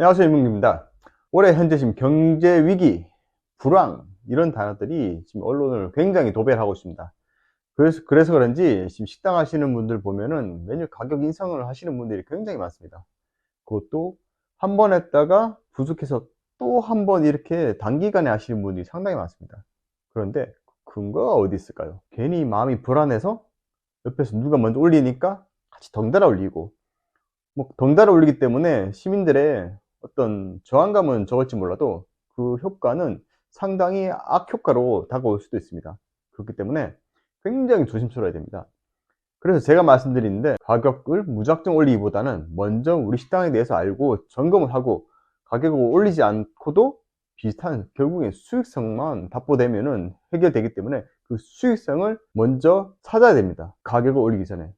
안녕하세요, 임문기입니다. 올해 현재 지금 경제 위기, 불황 이런 단어들이 지금 언론을 굉장히 도배하고 있습니다. 그래서 그런지 지금 식당 하시는 분들 보면은 메뉴 가격 인상을 하시는 분들이 굉장히 많습니다. 그것도 한 번 했다가 부족해서 또 한 번 이렇게 단기간에 하시는 분들이 상당히 많습니다. 그런데 근거가 어디 있을까요? 괜히 마음이 불안해서 옆에서 누가 먼저 올리니까 같이 덩달아 올리고, 뭐 덩달아 올리기 때문에 시민들의 어떤 저항감은 적을지 몰라도 그 효과는 상당히 악효과로 다가올 수도 있습니다. 그렇기 때문에 굉장히 조심스러워야 됩니다. 그래서 제가 말씀드리는데, 가격을 무작정 올리기보다는 먼저 우리 식당에 대해서 알고 점검을 하고 가격을 올리지 않고도 비슷한 결국엔 수익성만 답보되면은 해결되기 때문에 그 수익성을 먼저 찾아야 됩니다. 가격을 올리기 전에.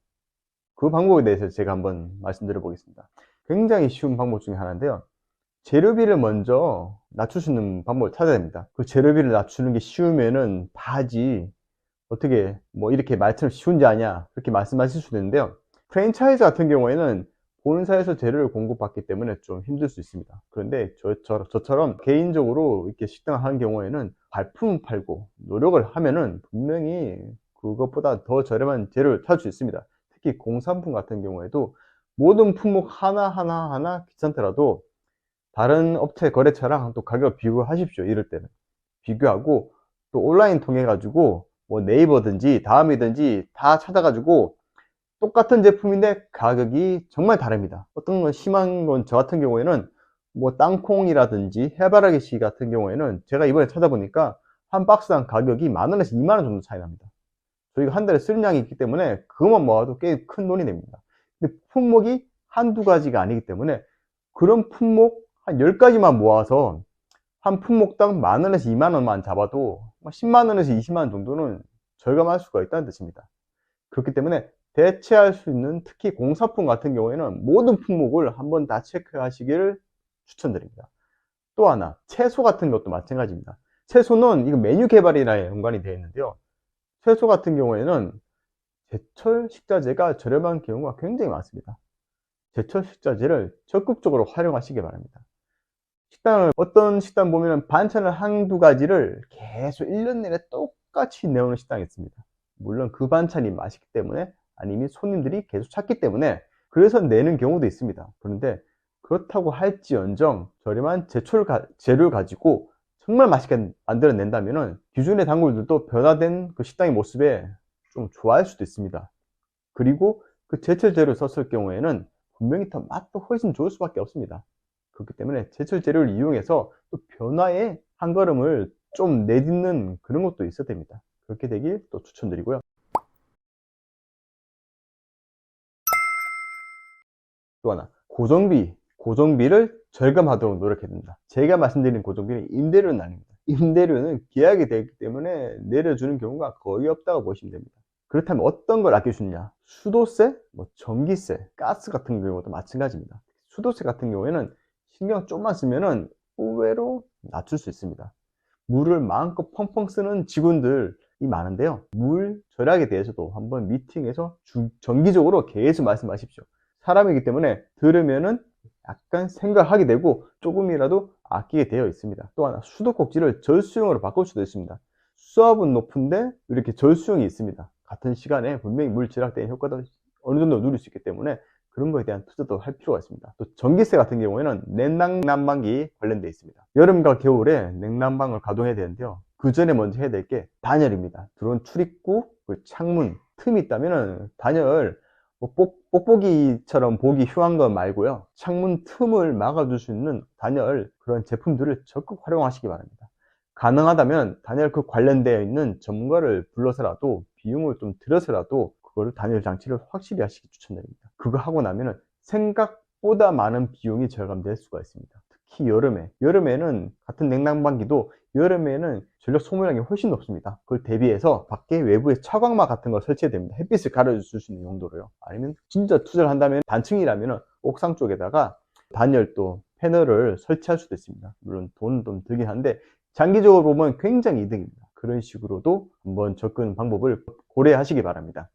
그 방법에 대해서 제가 한번 말씀드려 보겠습니다. 굉장히 쉬운 방법 중에 하나인데요. 재료비를 먼저 낮출 수 있는 방법을 찾아야 됩니다. 그 재료비를 낮추는 게 쉬우면은 다 하지, 어떻게 뭐 이렇게 말처럼 쉬운지 아냐, 그렇게 말씀하실 수도 있는데요. 프랜차이즈 같은 경우에는 본사에서 재료를 공급받기 때문에 좀 힘들 수 있습니다. 그런데 저처럼 개인적으로 이렇게 식당을 하는 경우에는 발품을 팔고 노력을 하면은 분명히 그것보다 더 저렴한 재료를 찾을 수 있습니다. 특히 공산품 같은 경우에도 모든 품목 하나 귀찮더라도 다른 업체 거래처랑 또 가격을 비교하십시오. 이럴 때는 비교하고, 또 온라인 통해 가지고 뭐 네이버든지 다음이든지 다 찾아가지고 똑같은 제품인데 가격이 정말 다릅니다. 어떤 건 심한 건, 저 같은 경우에는 뭐 땅콩이라든지 해바라기씨 같은 경우에는 제가 이번에 찾아보니까 한 박스당 가격이 10,000원에서 20,000원 정도 차이 납니다. 저희가 한 달에 쓰는 양이 있기 때문에 그것만 모아도 꽤 큰 돈이 됩니다. 근데 품목이 한두 가지가 아니기 때문에 그런 품목 한 10가지만 모아서 한 품목당 10,000원에서 20,000원만 잡아도 10만원에서 20만원 정도는 절감할 수가 있다는 뜻입니다. 그렇기 때문에 대체할 수 있는, 특히 공사품 같은 경우에는 모든 품목을 한번 다 체크하시기를 추천드립니다. 또 하나, 채소 같은 것도 마찬가지입니다. 채소는 이거 메뉴 개발이랑 연관이 되어 있는데요. 채소 같은 경우에는 제철 식자재가 저렴한 경우가 굉장히 많습니다. 제철 식자재를 적극적으로 활용하시기 바랍니다. 어떤 식당 보면 반찬을 한두 가지를 계속 1년 내내 똑같이 내오는 식당이 있습니다. 물론 그 반찬이 맛있기 때문에, 아니면 손님들이 계속 찾기 때문에 그래서 내는 경우도 있습니다. 그런데 그렇다고 할지언정 저렴한 재료를 가지고 정말 맛있게 만들어낸다면 기존의 단골들도 변화된 그 식당의 모습에 좀 좋아할 수도 있습니다. 그리고 그 제철 재료를 썼을 경우에는 분명히 더 맛도 훨씬 좋을 수밖에 없습니다. 그렇기 때문에 제철 재료를 이용해서 또 변화의 한 걸음을 좀 내딛는 그런 것도 있어야 됩니다. 그렇게 되길 또 추천드리고요. 또 하나, 고정비를 절감하도록 노력해야 됩니다. 제가 말씀드린 고정비는 임대료는 아닙니다. 임대료는 계약이 되기 때문에 내려주는 경우가 거의 없다고 보시면 됩니다. 그렇다면 어떤 걸 아껴주느냐? 수도세, 뭐 전기세, 가스 같은 경우도 마찬가지입니다. 수도세 같은 경우에는 신경 좀만 쓰면은 의외로 낮출 수 있습니다. 물을 마음껏 펑펑 쓰는 직원들이 많은데요. 물 절약에 대해서도 한번 미팅에서 정기적으로 계속 말씀하십시오. 사람이기 때문에 들으면은 약간 생각하게 되고 조금이라도 아끼게 되어 있습니다. 또 하나, 수도꼭지를 절수용으로 바꿀 수도 있습니다. 수압은 높은데 이렇게 절수용이 있습니다. 같은 시간에 분명히 물 절약되는 효과도 어느 정도 누릴 수 있기 때문에 그런 거에 대한 투자도 할 필요가 있습니다. 또 전기세 같은 경우에는 냉난방기 관련되어 있습니다. 여름과 겨울에 냉난방을 가동해야 되는데요. 그 전에 먼저 해야 될 게 단열입니다. 들어온 출입구, 창문 틈이 있다면 단열, 뭐 뽁뽁이처럼 보기 흉한 거 말고요, 창문 틈을 막아줄 수 있는 단열, 그런 제품들을 적극 활용하시기 바랍니다. 가능하다면 단열 그 관련되어 있는 전문가를 불러서라도, 비용을 좀 들여서라도 그거를 단열 장치를 확실히 하시기 추천드립니다. 그거 하고 나면은 생각보다 많은 비용이 절감될 수가 있습니다. 특히 여름에는 같은 냉난방기도 여름에는 전력 소모량이 훨씬 높습니다. 그걸 대비해서 밖에 외부에 차광막 같은 거 설치해야 됩니다. 햇빛을 가려줄 수 있는 용도로요. 아니면 진짜 투자를 한다면 단층이라면 옥상 쪽에다가 단열도 패널을 설치할 수도 있습니다. 물론 돈은 좀 들긴 한데 장기적으로 보면 굉장히 이득입니다. 그런 식으로도 한번 접근 방법을 고려하시기 바랍니다.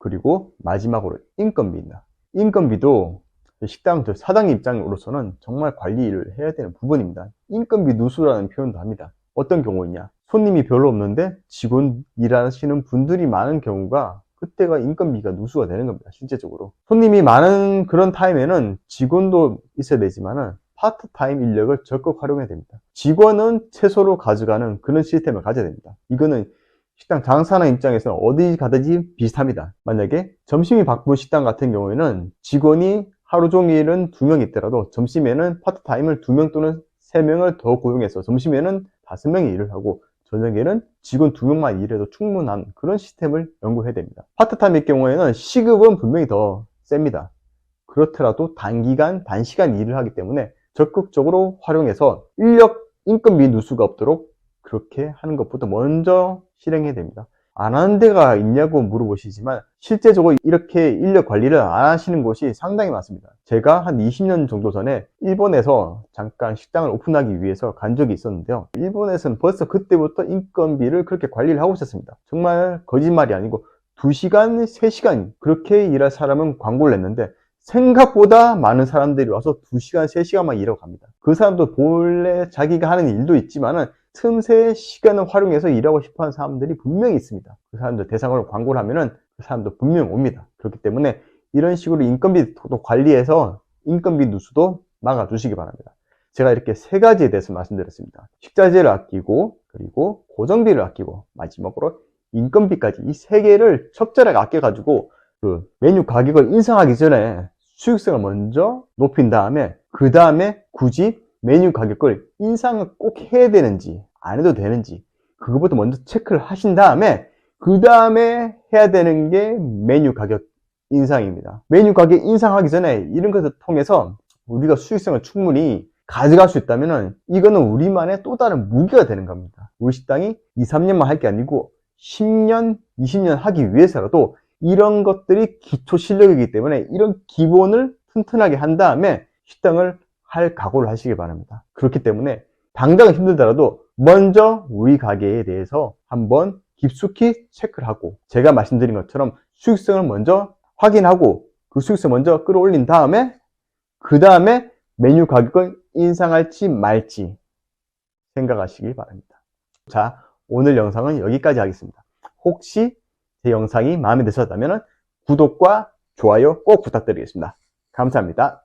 그리고 마지막으로 인건비입니다. 인건비도 식당 사장님 입장으로서는 정말 관리를 해야 되는 부분입니다. 인건비 누수라는 표현도 합니다. 어떤 경우냐, 손님이 별로 없는데 직원 일하시는 분들이 많은 경우가 그때가 인건비가 누수가 되는 겁니다. 실제적으로 손님이 많은 그런 타임에는 직원도 있어야 되지만은 파트타임 인력을 적극 활용해야 됩니다. 직원은 최소로 가져가는 그런 시스템을 가져야 됩니다. 이거는 식당 장사하는 입장에서는 어디 가든지 비슷합니다. 만약에 점심이 바쁜 식당 같은 경우에는 직원이 하루 종일은 2명 있더라도 점심에는 파트타임을 2명 또는 3명을 더 고용해서 점심에는 5명이 일을 하고 저녁에는 직원 2명만 일해도 충분한 그런 시스템을 연구해야 됩니다. 파트타임일 경우에는 시급은 분명히 더 셉니다. 그렇더라도 단기간, 단시간 일을 하기 때문에 적극적으로 활용해서 인건비 누수가 없도록 그렇게 하는 것부터 먼저 실행해야 됩니다. 안 하는 데가 있냐고 물어보시지만 실제적으로 이렇게 인력 관리를 안 하시는 곳이 상당히 많습니다. 제가 한 20년 정도 전에 일본에서 잠깐 식당을 오픈하기 위해서 간 적이 있었는데요. 일본에서는 벌써 그때부터 인건비를 그렇게 관리를 하고 있었습니다. 정말 거짓말이 아니고 2시간, 3시간 그렇게 일할 사람은 광고를 냈는데 생각보다 많은 사람들이 와서 2시간, 3시간만 일하고 갑니다. 그 사람도 본래 자기가 하는 일도 있지만은 틈새 시간을 활용해서 일하고 싶어 하는 사람들이 분명히 있습니다. 그 사람들 대상으로 광고를 하면은 그 사람도 분명 옵니다. 그렇기 때문에 이런 식으로 인건비도 관리해서 인건비 누수도 막아주시기 바랍니다. 제가 이렇게 3가지에 대해서 말씀드렸습니다. 식자재를 아끼고, 그리고 고정비를 아끼고, 마지막으로 인건비까지 이 3개를 적절하게 아껴가지고 그 메뉴 가격을 인상하기 전에 수익성을 먼저 높인 다음에 그 다음에 굳이 메뉴 가격을 인상을 꼭 해야 되는지 안 해도 되는지 그것부터 먼저 체크를 하신 다음에 그 다음에 해야 되는 게 메뉴 가격 인상입니다. 메뉴 가격 인상하기 전에 이런 것을 통해서 우리가 수익성을 충분히 가져갈 수 있다면 이거는 우리만의 또 다른 무기가 되는 겁니다. 우리 식당이 2, 3년만 할 게 아니고 10년, 20년 하기 위해서라도 이런 것들이 기초 실력이기 때문에 이런 기본을 튼튼하게 한 다음에 식당을 할 각오를 하시기 바랍니다. 그렇기 때문에 당장은 힘들더라도 먼저 우리 가게에 대해서 한번 깊숙이 체크를 하고 제가 말씀드린 것처럼 수익성을 먼저 확인하고 그 수익성을 먼저 끌어올린 다음에 그 다음에 메뉴 가격을 인상할지 말지 생각하시기 바랍니다. 자, 오늘 영상은 여기까지 하겠습니다. 혹시 제 영상이 마음에 드셨다면 구독과 좋아요 꼭 부탁드리겠습니다. 감사합니다.